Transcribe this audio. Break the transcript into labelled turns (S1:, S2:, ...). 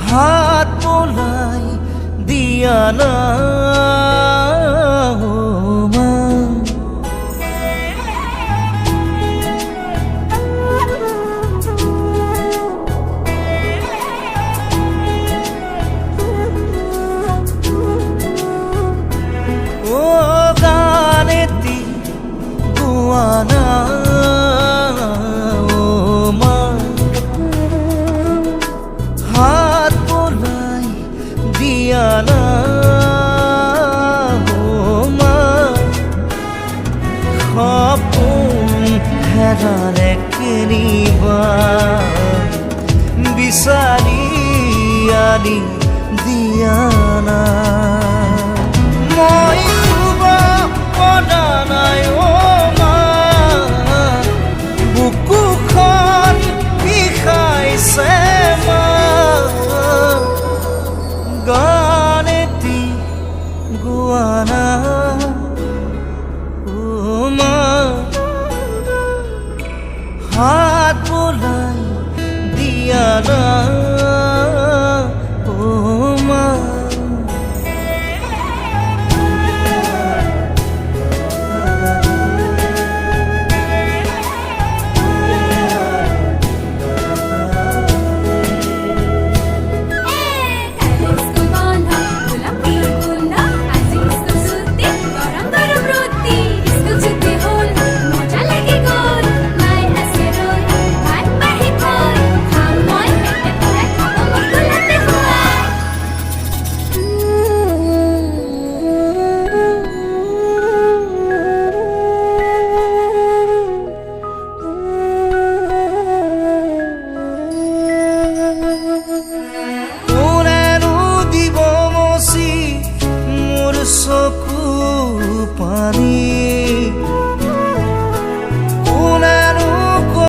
S1: হাত বোলাই দিয়া না মা, ও গানেতি গুয়ানা না সপোন হেৰালে কেনিবা বিচাৰি আনি দিয়া না মই শুব পৰা নাই মা, বুকুখন বিষাইছে মা, গানেতি গুৱানা মা, হাত বোলাই দিয়া না।